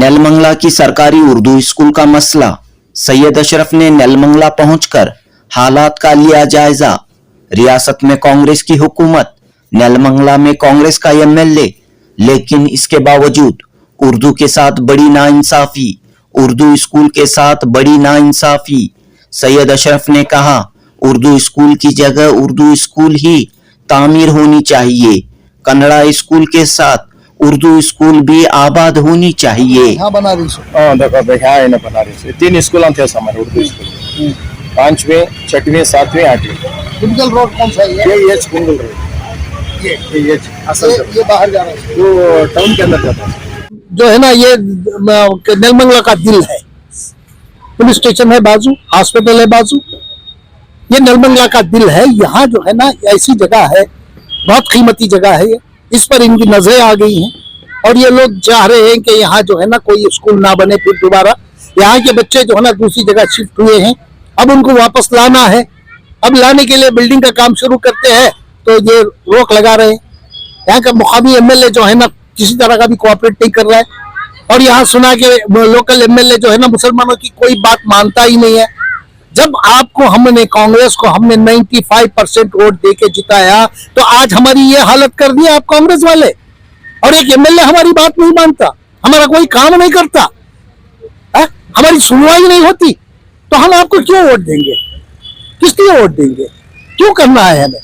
नेलमंगला की सरकारी उर्दू स्कूल का मसला। सैयद अशरफ ने नेलमंगला पहुंचकर हालात का लिया जायजा। रियासत में कांग्रेस की हुकूमत, नेलमंगला में कांग्रेस का एमएलए, लेकिन इसके बावजूद उर्दू के साथ बड़ी नाइंसाफी, उर्दू स्कूल के साथ बड़ी नाइंसाफी। सैयद अशरफ ने कहा, उर्दू स्कूल की जगह उर्दू स्कूल ही तामीर होनी चाहिए। कन्नड़ा स्कूल के साथ उर्दू स्कूल भी आबाद होनी चाहिए। हाँ, बना रही बना रही 3 स्कूल थे हमारे उर्दू स्कूल, 5वीं 6वीं 7वीं 8वीं। कुंडल रोड कौन सा है? ये कुंडल रोड, ये असल ये बाहर जा रहा है, जो टाउन के अंदर जाता है। जो है ना, ये नेलमंगला का दिल है। पुलिस स्टेशन है बाजू, हॉस्पिटल है बाजू, ये नेलमंगला का दिल है। यहाँ जो है ना, ऐसी जगह है, बहुत कीमती जगह है ये। इस पर इनकी नजरें आ गई हैं और ये लोग चाह रहे हैं कि यहाँ जो है ना कोई स्कूल ना बने। फिर दोबारा यहाँ के बच्चे जो है ना दूसरी जगह शिफ्ट हुए हैं, अब उनको वापस लाना है। अब लाने के लिए बिल्डिंग का काम शुरू करते हैं तो ये रोक लगा रहे हैं। यहाँ का मुकामी एमएलए जो है ना किसी तरह का भी कोऑपरेट नहीं कर रहा है और यहाँ सुना के लोकल एमएलए जो है ना मुसलमानों की कोई बात मानता ही नहीं है। जब आपको हमने कांग्रेस को हमने 95% वोट देके जिताया तो आज हमारी ये हालत कर दी आप कांग्रेस वाले। और एक एमएलए हमारी बात नहीं मानता, हमारा कोई काम नहीं करता, हमारी सुनवाई नहीं होती, तो हम आपको क्यों वोट देंगे? किस लिए वोट देंगे? क्यों करना है हमें?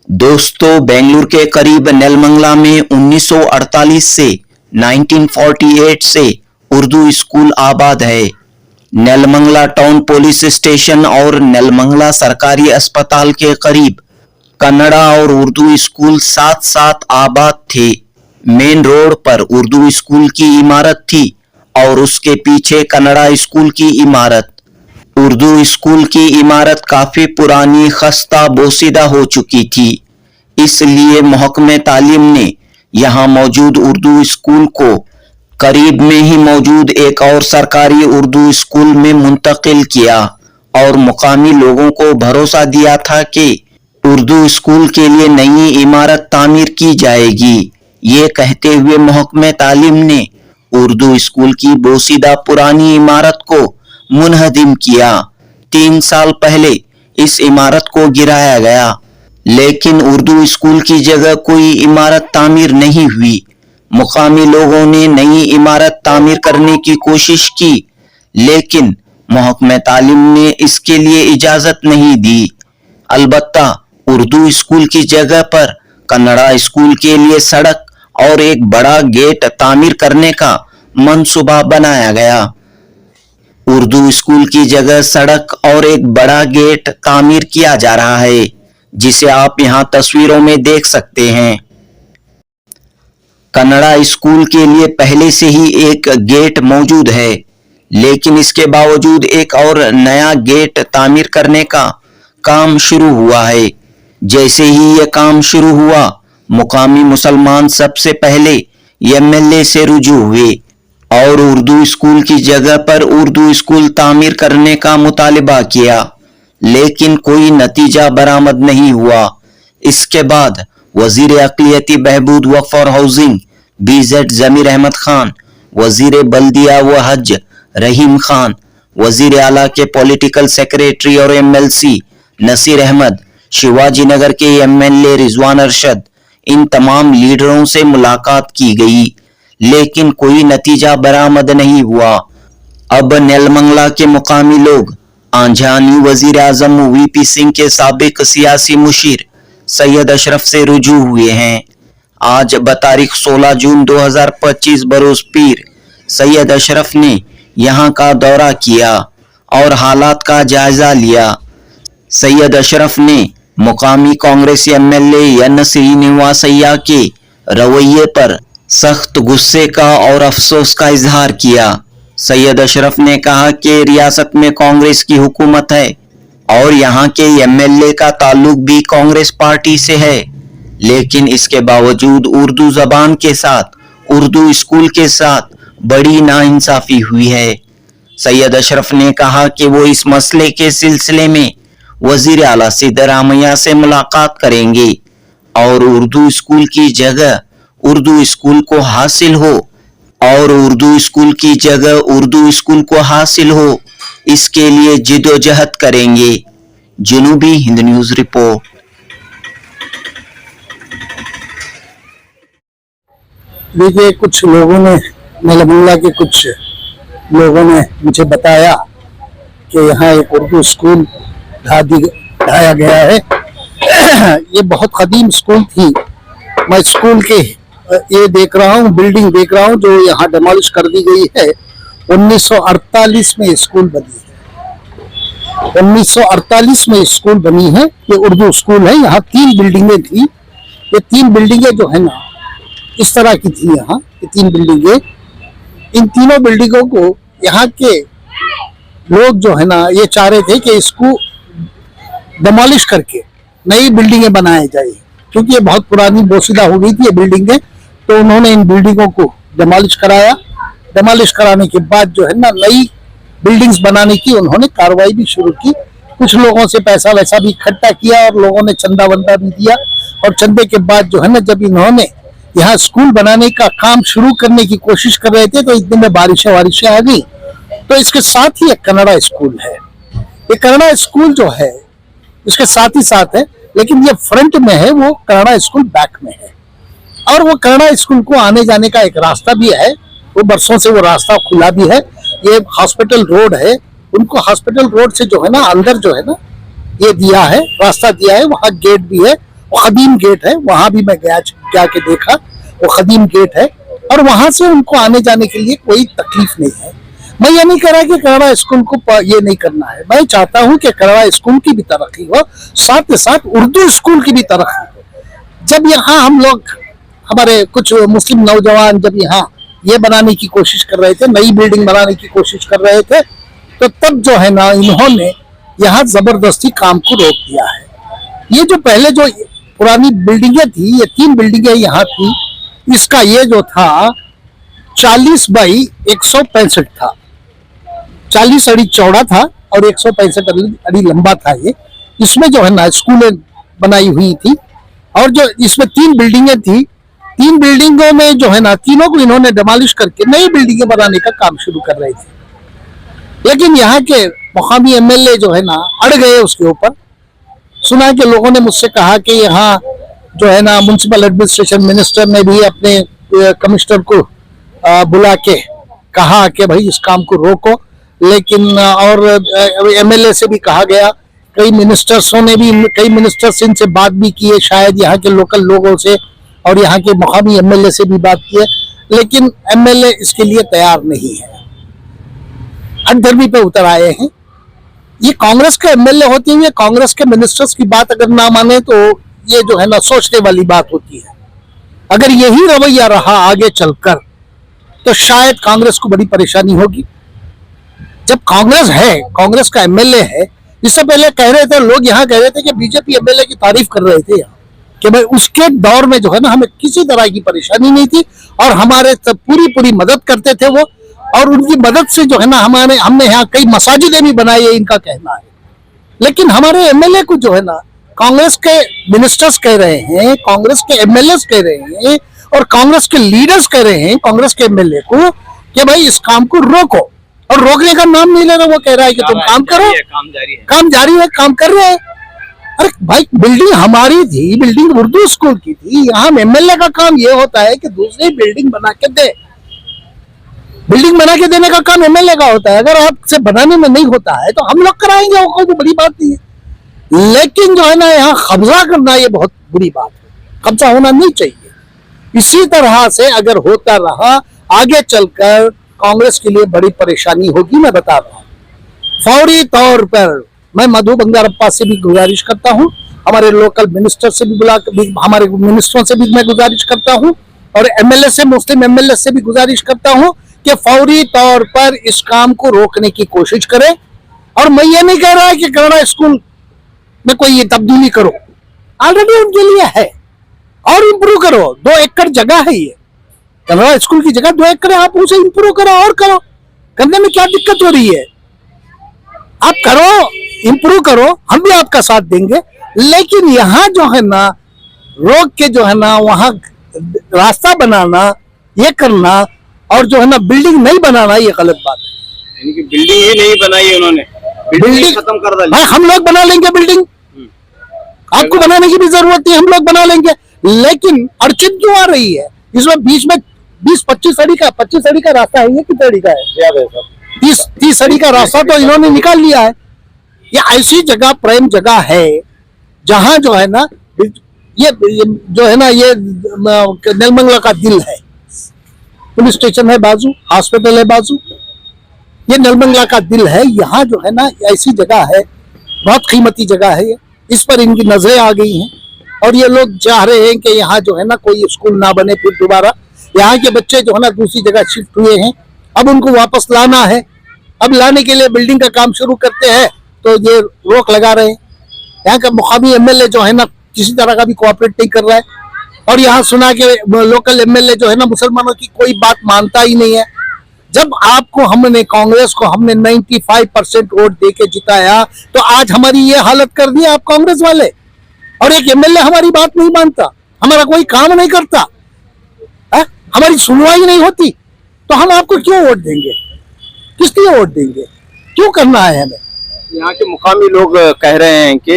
दोस्तों, बेंगलुरु के करीब नेलमंगला में 1948 से 1948 से उर्दू स्कूल आबाद है। नेलमंगला टाउन पुलिस स्टेशन और नेलमंगला सरकारी अस्पताल के करीब कन्नड़ा और उर्दू स्कूल साथ साथ आबाद थे। मेन रोड पर उर्दू स्कूल की इमारत थी और उसके पीछे कन्नड़ा स्कूल की इमारत। उर्दू स्कूल की इमारत काफी पुरानी, खस्ता बोसीदा हो चुकी थी, इसलिए महकमे तालीम ने यहाँ मौजूद उर्दू स्कूल को करीब में ही मौजूद एक और सरकारी उर्दू स्कूल में मुंतकिल किया और मुकामी लोगों को भरोसा दिया था कि उर्दू स्कूल के लिए नई इमारत तामीर की जाएगी। ये कहते हुए महकमे तालीम ने उर्दू स्कूल की बोसीदा पुरानी इमारत को मुनहदिम किया। 3 साल पहले इस इमारत को गिराया गया, लेकिन उर्दू स्कूल की जगह कोई इमारत तामीर नहीं हुई। मुकामी लोगों ने नई इमारत तामीर करने की कोशिश की, लेकिन महकमे तालीम ने इसके लिए इजाजत नहीं दी। अलबत्ता उर्दू स्कूल की जगह पर कन्नड़ा स्कूल के लिए सड़क और एक बड़ा गेट तामीर करने का मंसूबा बनाया गया। उर्दू स्कूल की जगह सड़क और एक बड़ा गेट तामीर किया जा रहा है, जिसे आप यहाँ तस्वीरों में देख सकते हैं। कन्नड़ा स्कूल के लिए पहले से ही एक गेट मौजूद है, लेकिन इसके बावजूद एक और नया गेट तामीर करने का काम शुरू हुआ है। जैसे ही यह काम शुरू हुआ, मुकामी मुसलमान सबसे पहले एमएलए से रुजू हुए और उर्दू स्कूल की जगह पर उर्दू स्कूल तामीर करने का मुतालिबा किया, लेकिन कोई नतीजा बरामद नहीं हुआ। इसके बाद वजीर अक़लियती बहबूद वक्फ और हाउसिंग BZ जमीर अहमद खान, वजीर बल्दिया व हज रहीम खान, वजीर आला के पॉलिटिकल सेक्रेटरी और MLC नसीर अहमद, शिवाजी नगर के MLA रिजवान अरशद, इन तमाम लीडरों से मुलाकात की गई, लेकिन कोई नतीजा बरामद नहीं हुआ। अब नेलमंगला के मुकामी लोग आंझानी वजीर आजम VP सिंह के साबिक सियासी मुशीर सैयद अशरफ से रुजू हुए हैं। आज बतारीख 16 जून 2025 बरोज पीर सैयद अशरफ ने यहाँ का दौरा किया और हालात का जायजा लिया। सैयद अशरफ ने मुकामी कांग्रेस MLA एन श्रीनिवासैया के रवैये पर सख्त गुस्से का और अफसोस का इजहार किया। सैयद अशरफ ने कहा कि रियासत में कांग्रेस की हुकूमत है और यहाँ के MLA का ताल्लुक भी कांग्रेस पार्टी से है, लेकिन इसके बावजूद उर्दू जबान के साथ उर्दू स्कूल के साथ बड़ी नाइंसाफी हुई है। सैयद अशरफ ने कहा कि वो इस मसले के सिलसिले में वजीर आला सिद्धरामैया से मुलाकात करेंगे और उर्दू स्कूल की जगह उर्दू स्कूल को हासिल हो और उर्दू स्कूल की जगह उर्दू स्कूल को हासिल हो, इसके लिए जिदोजहद करेंगे। जनूबी हिंद न्यूज़ रिपोर्ट। देखिए, कुछ लोगों ने, नलगुंडा के कुछ लोगों ने मुझे बताया कि यहाँ एक उर्दू स्कूल ढाया गया है। ये बहुत कदीम स्कूल थी। मैं स्कूल के ये देख रहा हूँ, बिल्डिंग देख रहा हूँ जो यहाँ डिमोलिश कर दी गई है। 1948 में स्कूल बनी है। 1948 में स्कूल बनी है। ये उर्दू स्कूल है। यहाँ 3 बिल्डिंगें थी। ये 3 बिल्डिंगें जो है ना, इस तरह की थी। यहाँ ये 3 बिल्डिंगें, इन तीनों बिल्डिंगों को यहाँ के लोग जो है ना, ये चाह रहे थे कि इसको डिमोलिश करके नई बिल्डिंगें बनाए जाए, क्योंकि ये बहुत पुरानी बोसीदा हो गई थी ये बिल्डिंगें। तो उन्होंने इन बिल्डिंगों को डिमोलिश कराया। डिमोलिश कराने के बाद जो है ना, नई बिल्डिंग्स बनाने की उन्होंने कार्रवाई भी शुरू की। कुछ लोगों से पैसा वैसा भी इकट्ठा किया और लोगों ने चंदा वंदा भी दिया। और चंदे के बाद जो है ना, जब इन्होंने यहाँ स्कूल बनाने का काम शुरू करने की कोशिश कर रहे थे, तो इतने में बारिशें आ गई। तो इसके साथ ही एक कन्नड़ा स्कूल है। ये कन्नड़ा स्कूल जो है इसके साथ ही साथ है, लेकिन ये फ्रंट में है, वो कन्नड़ा स्कूल बैक में है। और वो कन्नड़ा स्कूल को आने जाने का एक रास्ता भी है। वो बरसों से वो रास्ता खुला भी है। ये हॉस्पिटल रोड है। उनको हॉस्पिटल रोड से जो है ना, अंदर जो है ना, ये दिया है, रास्ता दिया है। वहाँ गेट भी है, वो कदीम गेट है। वहां भी मैं जाके देखा, वो कदीम गेट है। और वहां से उनको आने जाने के लिए कोई तकलीफ नहीं है। मैं ये नहीं कह रहा कि कन्नड़ा स्कूल को ये नहीं करना है। मैं चाहता हूं कि कन्नड़ा स्कूल की भी तरक्की हो, साथ ही साथ उर्दू स्कूल की भी तरक्की हो। जब यहाँ हम लोग, हमारे कुछ मुस्लिम नौजवान जब यहाँ ये बनाने की कोशिश कर रहे थे, नई बिल्डिंग बनाने की कोशिश कर रहे थे, तो तब जो है ना, इन्होंने यहाँ जबरदस्ती काम को रोक दिया है। ये जो पहले जो पुरानी बिल्डिंगें थी, ये 3 बिल्डिंगें यहाँ थी। इसका ये जो था 40 बाई 165 था। 40 अड़ी चौड़ा था और 165 अड़ी लंबा था। ये इसमें जो है ना, स्कूलें बनाई हुई थी। और जो इसमें 3 बिल्डिंगें थी, 3 बिल्डिंगों में जो है ना, तीनों को इन्होंने डिमोलिश करके नई बिल्डिंगें बनाने का काम शुरू कर रहे थे। लेकिन यहाँ के मुकामी एमएलए जो है ना, अड़ गए उसके ऊपर। सुना है कि लोगों ने मुझसे कहा कि यहाँ जो है ना, म्युनिसिपल एडमिनिस्ट्रेशन मिनिस्टर ने भी अपने कमिश्नर को बुला के कहा कि भाई इस काम को रोको। लेकिन और एमएलए से भी कहा गया, कई मिनिस्टर्स इनसे बात भी की है, शायद यहाँ के लोकल लोगों से और यहाँ के मुकामी एमएलए से भी बात की है। लेकिन एमएलए इसके लिए तैयार नहीं है, हठधर्मी पे उतर आए हैं। ये कांग्रेस के एमएलए होते हुए कांग्रेस के मिनिस्टर्स की बात अगर ना माने, तो ये जो है ना, सोचने वाली बात होती है। अगर यही रवैया रहा आगे चलकर, तो शायद कांग्रेस को बड़ी परेशानी होगी। जब कांग्रेस है, कांग्रेस का एमएलए है, इससे पहले कह रहे थे लोग, यहाँ कह रहे थे कि बीजेपी एमएलए की तारीफ कर रहे थे यहाँ, कि भाई उसके दौर में जो है ना, हमें किसी तरह की परेशानी नहीं थी और हमारे पूरी मदद करते थे वो। और उनकी मदद से जो है ना, हमने यहाँ कई मसाजिदें भी बनाई है, इनका कहना है। लेकिन हमारे एमएलए को जो है ना, कांग्रेस के मिनिस्टर्स कह रहे हैं, कांग्रेस के एमएलए कह रहे हैं और कांग्रेस के लीडर्स कह रहे हैं कांग्रेस के एमएलए को कि भाई इस काम को रोको। और रोकने का नाम नहीं ले रहा। वो कह रहा है कि तुम काम करो, काम जारी है, काम कर रहे हैं। अरे भाई, बिल्डिंग हमारी थी, बिल्डिंग उर्दू स्कूल की थी। यहाँ एमएलए का काम ये होता है कि दूसरी बिल्डिंग बना के दे। बिल्डिंग बना के देने का काम एमएलए का होता है। अगर आपसे बनाने में नहीं होता है तो हम लोग कराएंगे, वो कोई बड़ी बात नहीं है। लेकिन जो है ना, यहाँ कब्जा करना ये बहुत बुरी बात है। कब्जा होना नहीं चाहिए। इसी तरह से अगर होता रहा, आगे चलकर कांग्रेस के लिए बड़ी परेशानी होगी। मैं बता रहा हूँ, फौरी तौर पर मैं मधु बंगारप्पा से भी गुजारिश करता हूँ, हमारे लोकल मिनिस्टर से भी हमारे मिनिस्टरों से भी मैं गुजारिश करता हूँ, और एमएलए से, मुस्लिम एमएलए से भी गुजारिश करता हूँ कि फौरी तौर पर इस काम को रोकने की कोशिश करें। और मैं ये नहीं कह रहा है कि कन्नड़ा स्कूल में कोई ये तब्दीली करो, ऑलरेडी उनके लिए है, और इम्प्रूव करो। 2 एकड़ जगह है, ये कन्नड़ा स्कूल की जगह 2 एकड़ है, आप उसे इम्प्रूव करो और करो। करने में क्या दिक्कत हो रही है? आप करो, इम्प्रूव करो, हम भी आपका साथ देंगे। लेकिन यहाँ जो है ना, रोक के जो है ना, वहां रास्ता बनाना, ये करना और जो है ना बिल्डिंग नहीं बनाना, ये गलत बात है। यानी कि बिल्डिंग ही नहीं बनाई उन्होंने, बिल्डिंग खत्म कर डाली। भाई हम लोग बना लेंगे बिल्डिंग, आपको बनाने की भी जरूरत नहीं, हम लोग बना लेंगे। लेकिन अड़चन क्यों आ रही है? इसमें बीच में 20-25 अड़ी का रास्ता है, ये कितने अड़ी का है? 30 अड़ी का रास्ता तो इन्होंने निकाल लिया है। ये ऐसी जगह, प्रेम जगह है जहां जो है ना ये जो है ना ये नेलमंगला का दिल है। पुलिस स्टेशन है बाजू, हॉस्पिटल है बाजू, ये नेलमंगला का दिल है। यहाँ जो है ना ऐसी जगह है, बहुत कीमती जगह है ये, इस पर इनकी नजरें आ गई हैं और ये लोग चाह रहे हैं कि यहाँ जो है ना कोई स्कूल ना बने फिर दोबारा। यहाँ के बच्चे जो है ना दूसरी जगह शिफ्ट हुए हैं, अब उनको वापस लाना है। अब लाने के लिए बिल्डिंग का काम शुरू करते हैं तो ये रोक लगा रहे हैं। यहाँ का मुकामी एमएलए जो है ना किसी तरह का भी कोऑपरेट नहीं कर रहा है और यहाँ सुना के लोकल एमएलए जो है ना मुसलमानों की कोई बात मानता ही नहीं है। जब आपको हमने, कांग्रेस को हमने 95% वोट देके जिताया तो आज हमारी ये हालत कर दी आप कांग्रेस वाले। और एक एमएलए हमारी बात नहीं मानता, हमारा कोई काम नहीं करता, हमारी सुनवाई नहीं होती, तो हम आपको क्यों वोट देंगे? किस लिए वोट देंगे? क्यों करना है हमें? यहाँ के मुकामी लोग कह रहे हैं कि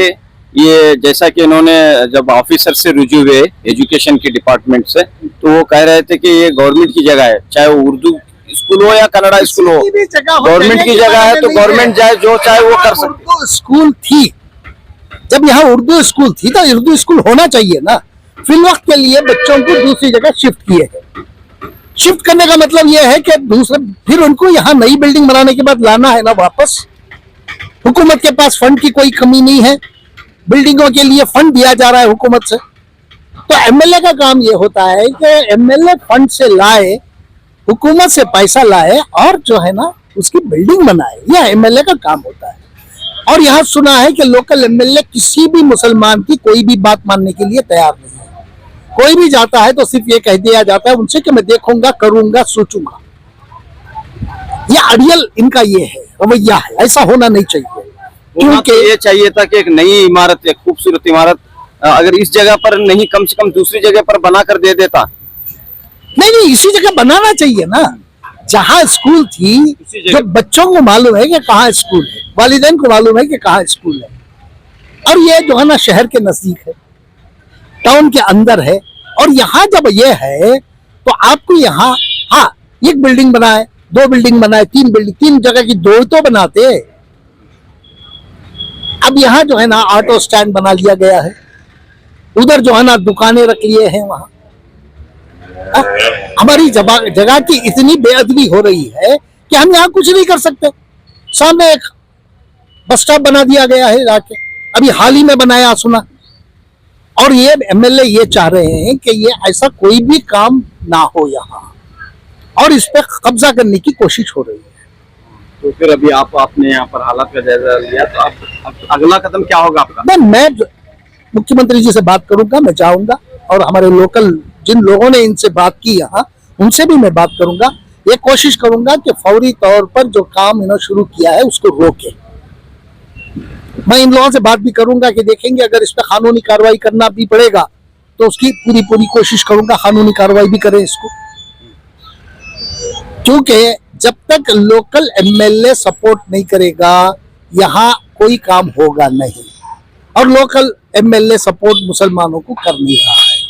ये जैसा कि इन्होंने जब ऑफिसर से रुजू हुए एजुकेशन के डिपार्टमेंट से, तो वो कह रहे थे कि ये गवर्नमेंट की जगह है, चाहे वो उर्दू स्कूल हो या कन्नड़ा स्कूल हो, गवर्नमेंट की जगह है तो गवर्नमेंट चाहे जो चाहे वो कर सकती। उर्दू स्कूल थी, जब यहाँ उर्दू स्कूल थी तो उर्दू स्कूल होना चाहिए ना। फिल वक्त के लिए बच्चों को दूसरी जगह शिफ्ट किए हैं। शिफ्ट करने का मतलब यह है कि दूसरे फिर उनको यहाँ नई बिल्डिंग बनाने के बाद लाना है ना वापस। हुकूमत के पास फंड की कोई कमी नहीं है, बिल्डिंगों के लिए फंड दिया जा रहा है हुकूमत से। तो एमएलए का काम ये होता है कि एमएलए फंड से लाए, हुकूमत से पैसा लाए और जो है ना उसकी बिल्डिंग बनाए, यह एमएलए का काम होता है। और यहाँ सुना है कि लोकल एमएलए किसी भी मुसलमान की कोई भी बात मानने के लिए तैयार नहीं है। कोई भी जाता है तो सिर्फ ये कह दिया जाता है उनसे कि मैं देखूंगा, करूंगा, सोचूंगा। ये अड़ियल इनका ये है, रवैया है, ऐसा होना नहीं चाहिए। क्योंकि ये चाहिए था कि एक नई इमारत, एक खूबसूरत इमारत अगर इस जगह पर नहीं कम से कम दूसरी जगह पर बना कर दे देता। नहीं, इसी जगह बनाना चाहिए ना जहां स्कूल थी, जो बच्चों को मालूम है कि कहाँ स्कूल है, वालिदैन को मालूम है कि कहाँ स्कूल है। और ये जो है ना शहर के नजदीक है, टाउन के अंदर है। और यहाँ जब ये है तो आपको यहाँ एक बिल्डिंग बनाए, 2 बिल्डिंग बनाए, 3 बिल्डिंग, 3 जगह की 2 तो बनाते। अब यहाँ जो है ना ऑटो स्टैंड बना लिया गया है, उधर जो है ना दुकानें रख लिए हैं। वहां हमारी जगह की इतनी बेअदबी हो रही है कि हम यहाँ कुछ नहीं कर सकते। सामने एक बस स्टॉप बना दिया गया है जाके, अभी हाल ही में बनाया सुना। और ये एमएलए ये चाह रहे हैं कि ये ऐसा कोई भी काम ना हो यहाँ, और इस पे कब्जा करने की कोशिश हो रही है। तो फिर अभी आपने यहाँ पर हालात का जायजा लिया, तो अब अगला कदम क्या होगा आपका? मैं मुख्यमंत्री जी से बात करूंगा, मैं चाहूंगा, और हमारे लोकल जिन लोगों ने इनसे बात की यहाँ, उनसे भी मैं बात करूंगा। ये कोशिश करूंगा कि फौरी तौर पर जो काम इन्होंने शुरू किया है उसको रोके। मैं इन लोगों से बात भी करूंगा कि देखेंगे अगर इस पर कानूनी कार्रवाई करना भी पड़ेगा तो उसकी पूरी कोशिश करूंगा, कानूनी कार्रवाई भी करें इसको। क्योंकि जब तक लोकल एमएलए सपोर्ट नहीं करेगा यहाँ कोई काम होगा नहीं, और लोकल एमएलए सपोर्ट मुसलमानों को कर नहीं रहा है।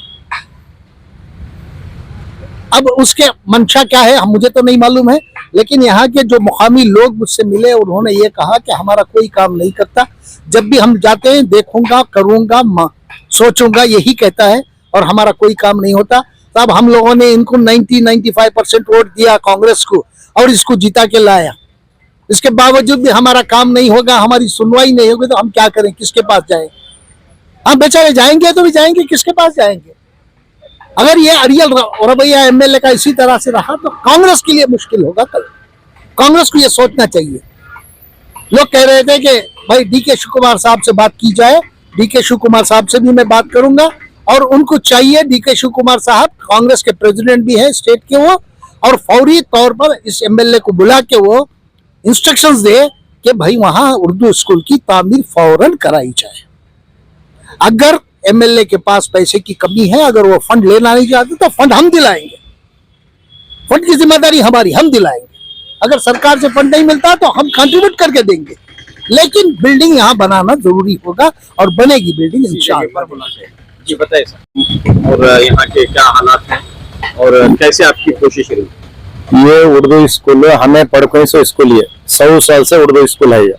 अब उसके मंशा क्या है हम मुझे तो नहीं मालूम है, लेकिन यहाँ के जो मुकामी लोग मुझसे मिले उन्होंने ये कहा कि हमारा कोई काम नहीं करता, जब भी हम जाते हैं देखूंगा, करूंगा, सोचूंगा, यही कहता है, और हमारा कोई काम नहीं होता। तब हम लोगों ने इनको 90-95% वोट दिया कांग्रेस को और इसको जीता के लाया। इसके बावजूद भी हमारा काम नहीं होगा, हमारी सुनवाई नहीं होगी, तो हम क्या करें, किसके पास जाएं? हम बेचारे जाएंगे तो भी जाएंगे, किसके पास जाएंगे? अगर ये अड़ियल रवैया एमएलए का इसी तरह से रहा तो कांग्रेस के लिए मुश्किल होगा कल। कांग्रेस को ये सोचना चाहिए। लोग कह रहे थे कि भाई डीके शिव कुमार साहब से बात की जाए, डीके शिव कुमार साहब से भी मैं बात करूंगा, और उनको चाहिए, डीके शिव कुमार साहब कांग्रेस के प्रेसिडेंट भी हैं स्टेट के वो, और फौरी तौर पर इस एमएलए को बुला के वो इंस्ट्रक्शंस दे कि भाई वहां उर्दू स्कूल की तामीर फौरन कराई जाए। अगर एमएलए के पास पैसे की कमी है, अगर वो फंड लेना नहीं चाहते तो फंड हम दिलाएंगे। फंड की जिम्मेदारी हमारी, हम दिलाएंगे। अगर सरकार से फंड नहीं मिलता तो हम कंट्रीब्यूट करके देंगे, लेकिन बिल्डिंग यहाँ बनाना जरूरी होगा और बनेगी बिल्डिंग इंशाअल्लाह। जी बताइए सर, और यहाँ के क्या हालात हैं और कैसे आपकी कोशिश रही? ये उर्दू स्कूल हमें पढ़कों से स्कूल है, 100 साल से उर्दू स्कूल है। ये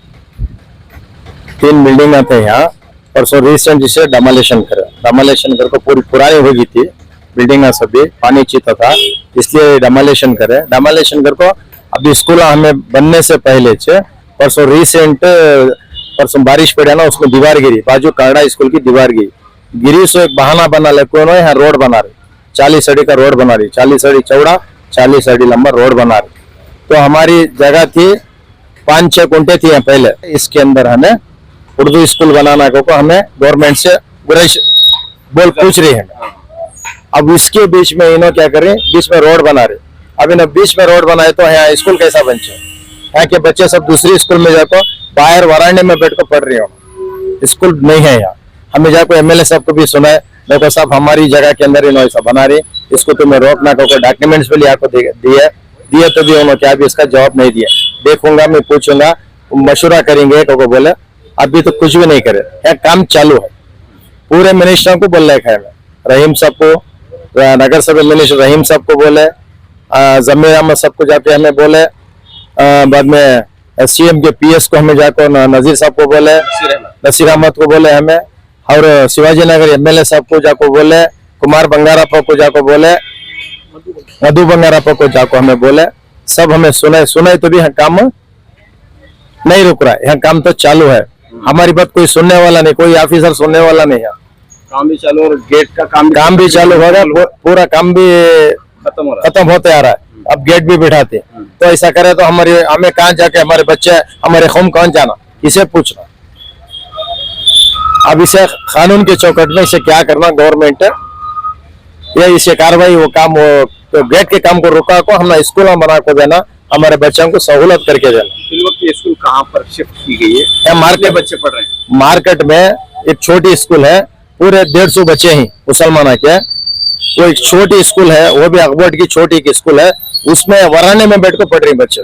3 बिल्डिंग थे यहाँ, परसों रिसेंट जिसे डमोलेशन कर पूरी पुरानी हो गई थी बिल्डिंग, सभी पानी चीता था, इसलिए डमोलेशन कर को अभी स्कूल हमें बनने से पहले परसों रिसेंट परसों बारिश पड़ा ना, उसमें दीवार गिरी, बाजू कांगड़ा स्कूल की दीवार गिरी सो एक बहाना बना ले कौन यहाँ रोड बना रहे, 40 अड़ी का रोड बना रही, 40 अड़ी चौड़ा 40 अड़ी लंबा रोड बना रही। तो हमारी जगह थी 5-6 कुंटे थी पहले, इसके अंदर हमें उर्दू स्कूल बनाना को हमें गवर्नमेंट से पूछ रही है। अब इसके बीच में इन्हों क्या कर रहे हैं, बीच में रोड बना रहे। अब इन्होंने बीच में रोड बनाए तो यहाँ स्कूल कैसा बचे, यहाँ के बच्चे सब दूसरी स्कूल में जाकर बाहर वरांडे में बैठ कर पढ़ रहे हो, स्कूल नहीं है यहाँ। हमें जाकर एमएलए साहब को भी सुना है, देखो साहब हमारी जगह के अंदर इन्होंने ऐसा बना रही, इसको तुम्हें रोकना को डॉक्यूमेंट्स भी लिया दिए तो भी उन्होंने क्या भी इसका जवाब नहीं दिया। देखूंगा मैं पूछूंगा, मशुरा करेंगे को बोले, अभी तो कुछ भी नहीं करे, यहाँ काम चालू है। पूरे मिनिस्टरों को बोल रखा है, रहीम साहब को, नगर सभा मिनिस्टर रहीम साहब को बोले, जमीर अहमद साहब को जाके हमें बोले, बाद में सीएम के पीएस को हमें जाकर नजीर साहब को बोले, नसीर अहमद को बोले हमें, और शिवाजी नगर एमएलए साहब को जाको बोले, कुमार बंगारापा को जाको बोले, मधु बंगारापा को जाको हमें बोले, सब हमें सुनाए तो भी यहाँ काम नहीं रुक रहा है, यहाँ काम तो चालू है। हमारी बात कोई सुनने वाला नहीं, कोई ऑफिसर सुनने वाला नहीं है। काम भी चालू और गेट का काम भी चालू होगा, पूरा काम भी खत्म होते आ रहा है। अब गेट भी बिठाते, तो ऐसा करे तो हमें कहाँ जाके हमारे बच्चे, हमारे कौम कौन जाना, किसे पूछना। अब इसे कानून के चौकट में इसे क्या करना गवर्नमेंट, या इसे कार्रवाई वो काम तो गेट के काम को रुका को हम स्कूल बना को देना, हमारे बच्चों को सहूलत करके देना। इस वक्त ये स्कूल कहाँ पर शिफ्ट की गई है? मार्केट बच्चे पढ़ रहे हैं, मार्केट में एक छोटी स्कूल है, पूरे 150 बच्चे ही मुसलमाना के, वो एक छोटी स्कूल है, वो भी अकबोट की छोटी की स्कूल है, उसमें वरांडे में बैठ कर पढ़ रही बच्चे,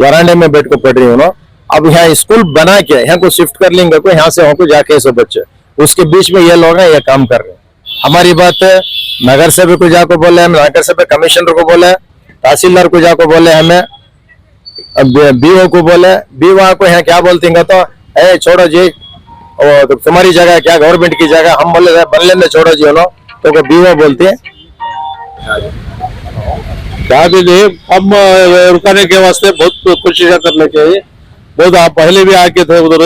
वरांडे में बैठ कर पढ़ रही हूँ। अब यहाँ स्कूल बना के यहाँ को शिफ्ट कर लेंगे को, यहाँ से वहाँ को जाके सब बच्चे, उसके बीच में ये लोग हैं ये काम कर रहे हैं। हमारी बात नगर सभा को जाको बोले, हम नगर सभा कमिश्नर को बोले, तहसीलदार को जाको बोले, हमें बीओ को बोले, बीओ को यहाँ क्या बोलते हैं तो ए छोड़ो जी, और तो तुम्हारी जगह क्या गवर्नमेंट की जगह, हम बोले बन लेने छोड़ो जी उन्होंने, तो बीओ बोलते हैं क्या भी नहीं। हम रुकाने के वास्ते बहुत कोशिश करने चाहिए, बहुत आप पहले भी आके थे उधर,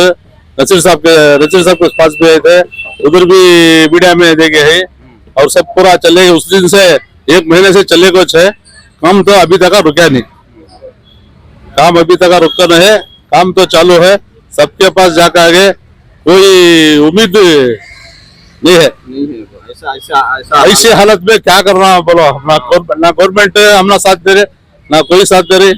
नसीर साहब के पास भी आए थे, उधर भी मीडिया में देखे हैं, और सब पूरा चले, उस दिन से 1 महीने से चले कुछ है, काम तो अभी तक रुका नहीं, काम अभी तक रुका नहीं है, काम तो चालू है। सबके पास जाकर आगे कोई उम्मीद नहीं है। ऐसे हालत में क्या करना बोलो, ना गवर्नमेंट हमने साथ दे रहे, ना कोई साथ दे रहे,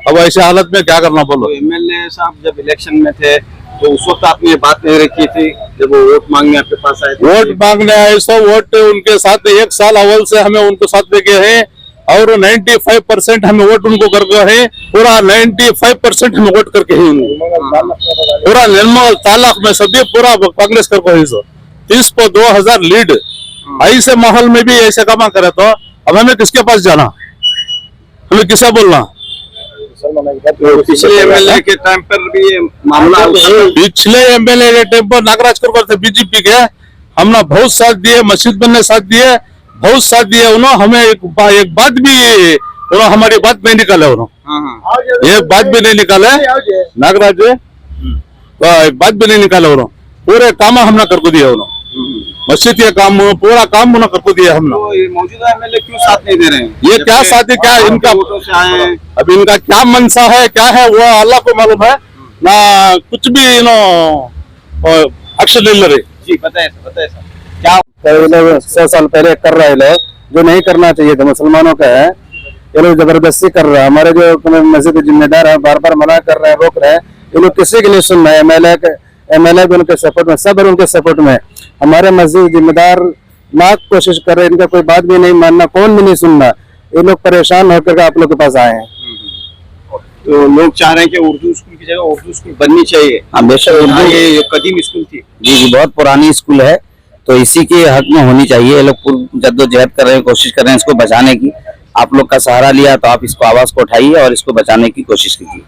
अब ऐसे हालत में क्या करना बोलो। एमएलए साहब जब इलेक्शन में थे तो उस वक्त आपने बात नहीं रखी थी, जब वो वोट मांगने आपके पास आए थे? वोट मांगने आए तो वोट उनके साथ 1 साल अव्वल से हमें उनको साथ देके हैं, और 95% हमें वोट उनको करके है, पूरा 95% हमें वोट करके है, पूरा निर्मल तालुक में सभी पूरा कांग्रेस करके है, 30 को 2000 लीड। ऐसे माहौल में भी ऐसे काम करे तो अब हमें किसके पास जाना, हमें किसे बोलना। पिछले एमएलए के टाइम पर भी ये मामला, पिछले एमएलए के टाइम पर नागराज करकर थे बीजेपी के, हमने बहुत साथ दिए, मस्जिद बनने साथ दिए, बहुत साथ दिए उन्होंने, हमें एक बात भी उन्होंने हमारी बात नहीं निकाले, उन्होंने एक बात भी नहीं निकाले नागराज, एक बात भी नहीं निकाले उन्होंने, पूरे काम हमने करके दिया उन्होंने, मस्जिद के काम पूरा काम उन्होंने करके दिया हमने। तो ये मौजूदा एमएलए क्यों साथ नहीं दे रहे हैं? ये क्या साथ है, क्या इनका अब इनका क्या मनसा है, क्या है वो अल्लाह को मालूम है ना, कुछ भी एक्शन नहीं ले रहे। जी बताइए सर क्या 100 साल पहले कर रहे लोग, जो नहीं करना चाहिए था मुसलमानों का है, ये लोग जबरदस्ती कर रहे हैं। हमारे जो मस्जिद के जिम्मेदार है बार बार मना कर रहे हैं, रोक रहे हैं, ये लोग किसी के लिए सुन रहे हैं। एमएलए भी उनके सपोर्ट में, सब उनके सपोर्ट में। हमारे मस्जिद जिम्मेदार लाख कोशिश कर रहे हैं, इनका कोई बात भी नहीं मानना, कौन भी नहीं सुनना। ये लोग परेशान होकर के आप लोग के पास आए हैं। तो लोग चाह रहे हैं कि उर्दू स्कूल की जगह उर्दू स्कूल बननी चाहिए। हाँ बेशक हाँ, उर्दू ये कदीम स्कूल थी। जी जी बहुत पुरानी स्कूल है, तो इसी के हक में होनी चाहिए। ये लोग पूरी जद्दोजहद कर रहे हैं, कोशिश कर रहे हैं इसको बचाने की। आप लोग का सहारा लिया तो आप इसको आवाज को उठाइए और इसको बचाने की कोशिश कीजिए।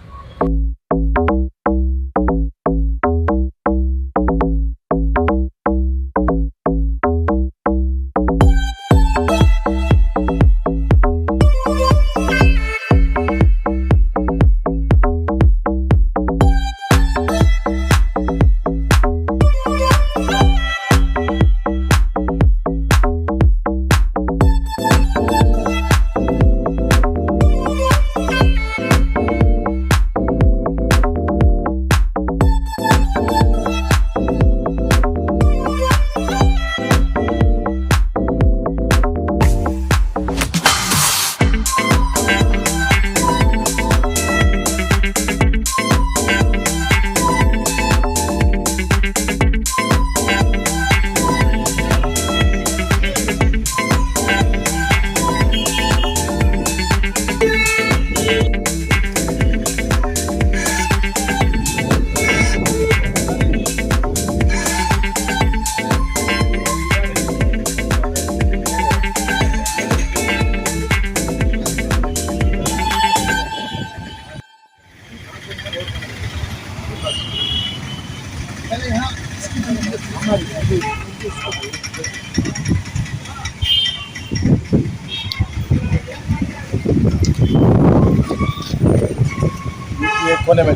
कोने में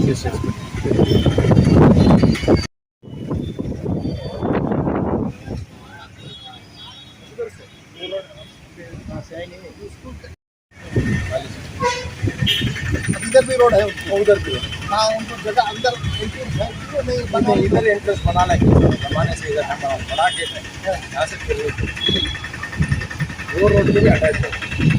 इधर भी रोड है, उधर भी। हाँ, उनको जगह अंदर एंट्रेंस है, क्यों नहीं बना? इधर एंट्रेंस बनाना है, बनाने से इधर हम बना के यहाँ से वो रोड पे भी अटैच है।